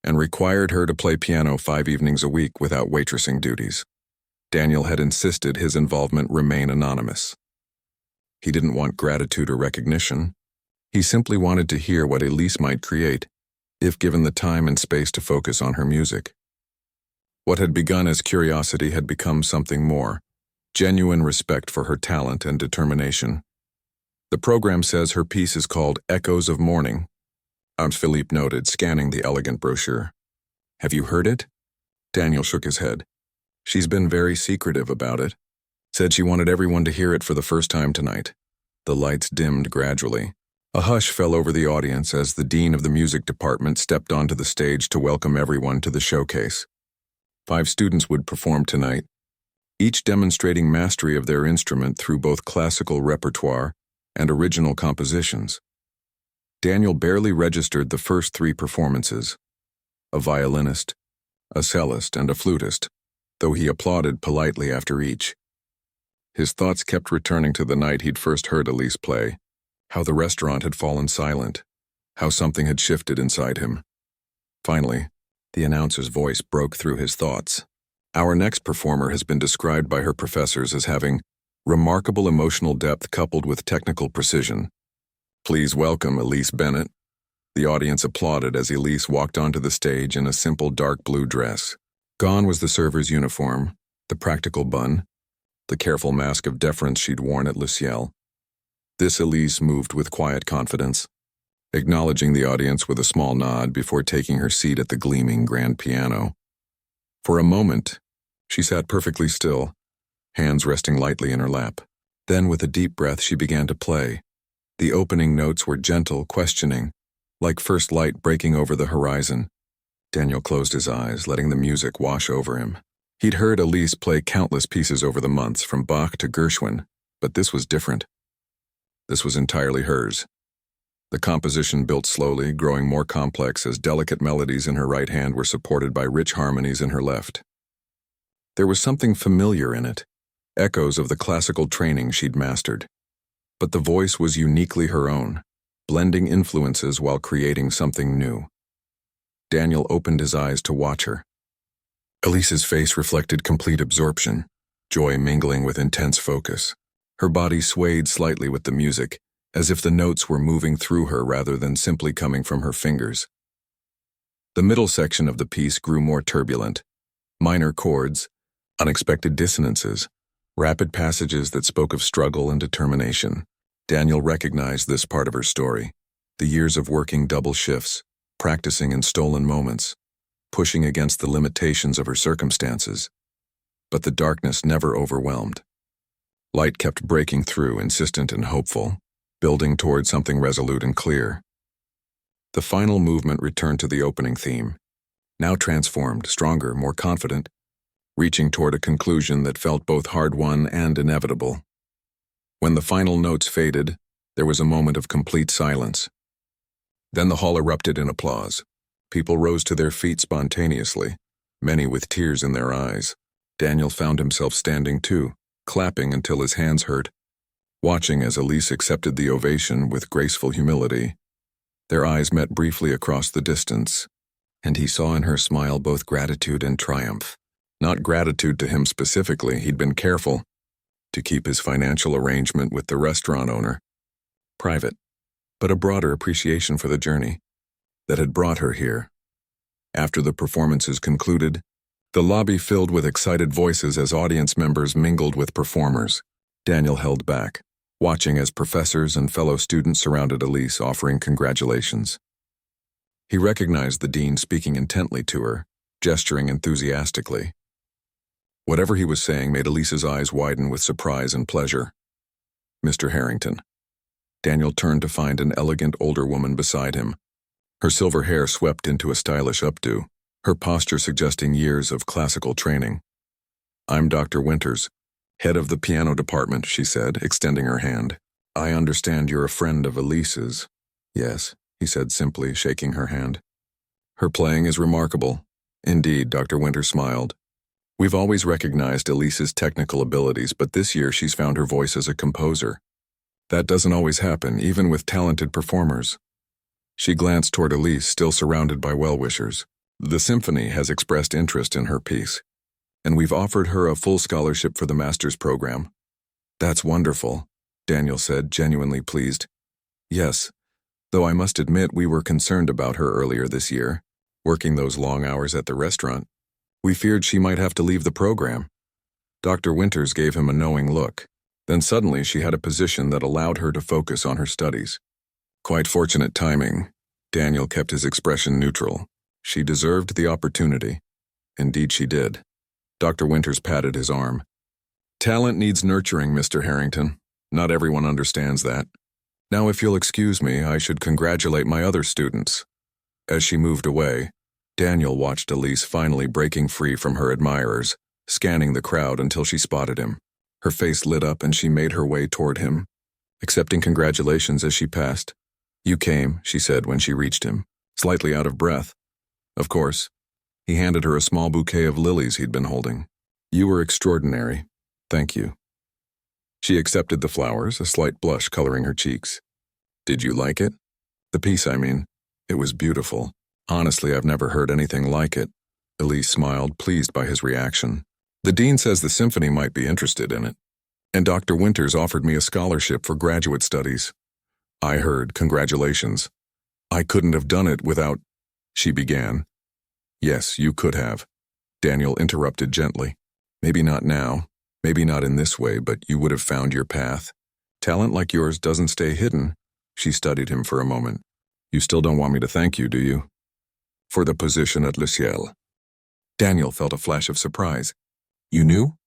and required her to play piano 5 evenings a week without waitressing duties. Daniel had insisted his involvement remain anonymous. He didn't want gratitude or recognition. He simply wanted to hear what Elise might create, if given the time and space to focus on her music. What had begun as curiosity had become something more, genuine respect for her talent and determination. The program says her piece is called Echoes of Morning, Aunt Philippe noted, scanning the elegant brochure. Have you heard it? Daniel shook his head. She's been very secretive about it. Said she wanted everyone to hear it for the first time tonight. The lights dimmed gradually. A hush fell over the audience as the dean of the music department stepped onto the stage to welcome everyone to the showcase. 5 students would perform tonight, each demonstrating mastery of their instrument through both classical repertoire and original compositions. Daniel barely registered the first 3 performances, a violinist, a cellist, and a flutist, though he applauded politely after each. His thoughts kept returning to the night he'd first heard Elise play, how the restaurant had fallen silent, how something had shifted inside him. Finally, the announcer's voice broke through his thoughts. Our next performer has been described by her professors as having remarkable emotional depth coupled with technical precision. Please welcome Elise Bennett. The audience applauded as Elise walked onto the stage in a simple dark blue dress. Gone was the server's uniform, the practical bun, the careful mask of deference she'd worn at Luciel. This Elise moved with quiet confidence, acknowledging the audience with a small nod before taking her seat at the gleaming grand piano. For a moment, she sat perfectly still, hands resting lightly in her lap. Then, with a deep breath, she began to play. The opening notes were gentle, questioning, like first light breaking over the horizon. Daniel closed his eyes, letting the music wash over him. He'd heard Elise play countless pieces over the months, from Bach to Gershwin, but this was different. This was entirely hers. The composition built slowly, growing more complex as delicate melodies in her right hand were supported by rich harmonies in her left. There was something familiar in it, echoes of the classical training she'd mastered. But the voice was uniquely her own, blending influences while creating something new. Daniel opened his eyes to watch her. Elise's face reflected complete absorption, joy mingling with intense focus. Her body swayed slightly with the music, as if the notes were moving through her rather than simply coming from her fingers. The middle section of the piece grew more turbulent. Minor chords, unexpected dissonances, rapid passages that spoke of struggle and determination. Daniel recognized this part of her story, the years of working double shifts, practicing in stolen moments, pushing against the limitations of her circumstances. But the darkness never overwhelmed. Light kept breaking through, insistent and hopeful, building toward something resolute and clear. The final movement returned to the opening theme, now transformed, stronger, more confident, reaching toward a conclusion that felt both hard-won and inevitable. When the final notes faded, there was a moment of complete silence. Then the hall erupted in applause. People rose to their feet spontaneously, many with tears in their eyes. Daniel found himself standing too, clapping until his hands hurt, watching as Elise accepted the ovation with graceful humility. Their eyes met briefly across the distance, and he saw in her smile both gratitude and triumph. Not gratitude to him specifically, he'd been careful to keep his financial arrangement with the restaurant owner private, but a broader appreciation for the journey that had brought her here. After the performances concluded, the lobby filled with excited voices as audience members mingled with performers. Daniel held back, watching as professors and fellow students surrounded Elise, offering congratulations. He recognized the dean speaking intently to her, gesturing enthusiastically. Whatever he was saying made Elise's eyes widen with surprise and pleasure. Mr. Harrington. Daniel turned to find an elegant older woman beside him. Her silver hair swept into a stylish updo, her posture suggesting years of classical training. I'm Dr. Winters, head of the piano department, she said, extending her hand. I understand you're a friend of Elise's. Yes, he said simply, shaking her hand. Her playing is remarkable. Indeed, Dr. Winters smiled. We've always recognized Elise's technical abilities, but this year she's found her voice as a composer. That doesn't always happen, even with talented performers. She glanced toward Elise, still surrounded by well-wishers. The symphony has expressed interest in her piece, and we've offered her a full scholarship for the master's program. That's wonderful, Daniel said, genuinely pleased. Yes, though I must admit we were concerned about her earlier this year, working those long hours at the restaurant. We feared she might have to leave the program. Dr. Winters gave him a knowing look. Then suddenly she had a position that allowed her to focus on her studies. Quite fortunate timing. Daniel kept his expression neutral. She deserved the opportunity. Indeed she did. Dr. Winters patted his arm. Talent needs nurturing, Mr. Harrington. Not everyone understands that. Now, if you'll excuse me, I should congratulate my other students. As she moved away, Daniel watched Elise finally breaking free from her admirers, scanning the crowd until she spotted him. Her face lit up and she made her way toward him, accepting congratulations as she passed. You came, she said when she reached him, slightly out of breath. Of course. He handed her a small bouquet of lilies he'd been holding. You were extraordinary. Thank you. She accepted the flowers, a slight blush coloring her cheeks. Did you like it? The piece, I mean. It was beautiful. Honestly, I've never heard anything like it. Elise smiled, pleased by his reaction. The dean says the symphony might be interested in it. And Dr. Winters offered me a scholarship for graduate studies. I heard, congratulations. I couldn't have done it without, she began. Yes, you could have. Daniel interrupted gently. Maybe not now, maybe not in this way, but you would have found your path. Talent like yours doesn't stay hidden. She studied him for a moment. You still don't want me to thank you, do you? For the position at Le Ciel. Daniel felt a flash of surprise. You knew?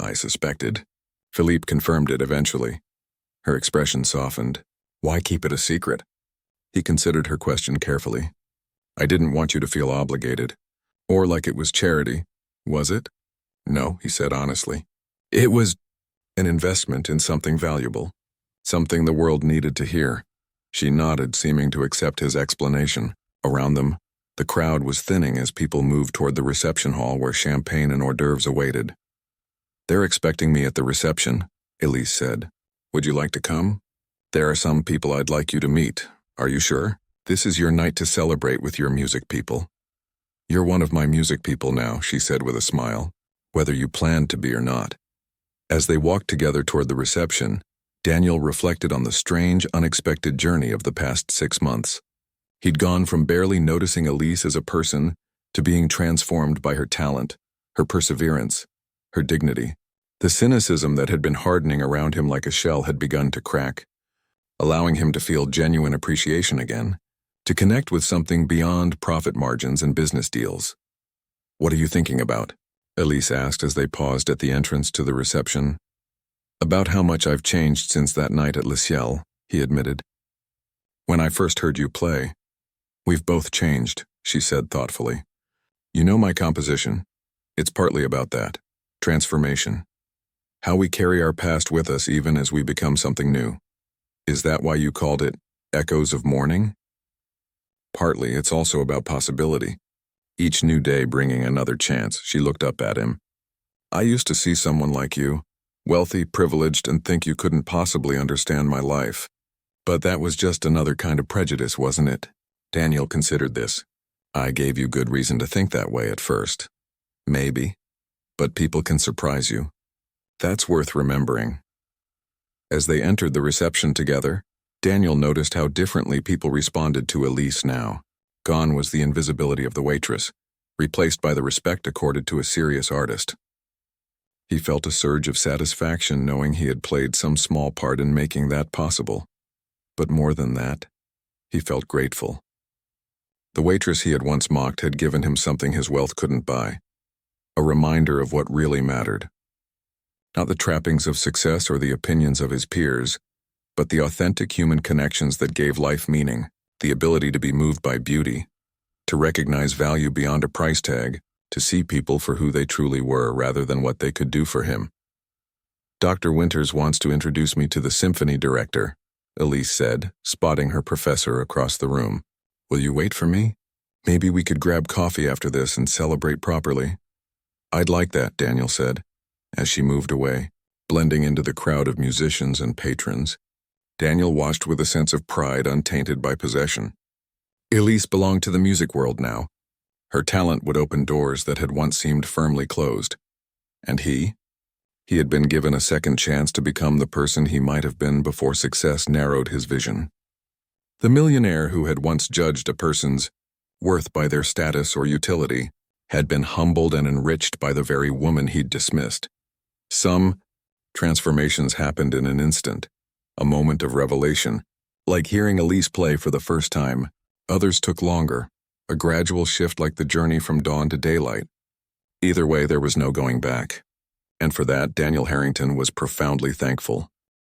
I suspected. Philippe confirmed it eventually. Her expression softened. Why keep it a secret? He considered her question carefully. I didn't want you to feel obligated. Or like it was charity. Was it? No, he said honestly. It was an investment in something valuable. Something the world needed to hear. She nodded, seeming to accept his explanation. Around them, the crowd was thinning as people moved toward the reception hall where champagne and hors d'oeuvres awaited. They're expecting me at the reception, Elise said. Would you like to come? There are some people I'd like you to meet. Are you sure? This is your night to celebrate with your music people. You're one of my music people now, she said with a smile, whether you planned to be or not. As they walked together toward the reception, Daniel reflected on the strange, unexpected journey of the past 6 months. He'd gone from barely noticing Elise as a person to being transformed by her talent, her perseverance, her dignity. The cynicism that had been hardening around him like a shell had begun to crack, allowing him to feel genuine appreciation again, to connect with something beyond profit margins and business deals. What are you thinking about? Elise asked as they paused at the entrance to the reception. About how much I've changed since that night at Le Ciel, he admitted. When I first heard you play, we've both changed, she said thoughtfully. You know my composition. It's partly about that. Transformation. How we carry our past with us even as we become something new. Is that why you called it Echoes of Morning? Partly, it's also about possibility. Each new day bringing another chance. She looked up at him. I used to see someone like you, wealthy, privileged, and think you couldn't possibly understand my life. But that was just another kind of prejudice, wasn't it? Daniel considered this. I gave you good reason to think that way at first. Maybe. But people can surprise you. That's worth remembering. As they entered the reception together, Daniel noticed how differently people responded to Elise now. Gone was the invisibility of the waitress, replaced by the respect accorded to a serious artist. He felt a surge of satisfaction knowing he had played some small part in making that possible. But more than that, he felt grateful. The waitress he had once mocked had given him something his wealth couldn't buy. A reminder of what really mattered. Not the trappings of success or the opinions of his peers, but the authentic human connections that gave life meaning, the ability to be moved by beauty, to recognize value beyond a price tag, to see people for who they truly were rather than what they could do for him. Dr. Winters wants to introduce me to the symphony director, Elise said, spotting her professor across the room. Will you wait for me? Maybe we could grab coffee after this and celebrate properly. I'd like that, Daniel said, as she moved away, blending into the crowd of musicians and patrons. Daniel watched with a sense of pride untainted by possession. Elise belonged to the music world now. Her talent would open doors that had once seemed firmly closed. And he? He had been given a second chance to become the person he might have been before success narrowed his vision. The millionaire who had once judged a person's worth by their status or utility had been humbled and enriched by the very woman he'd dismissed. Some transformations happened in an instant, a moment of revelation, like hearing Elise play for the first time. Others took longer, a gradual shift like the journey from dawn to daylight. Either way, there was no going back. And for that, Daniel Harrington was profoundly thankful.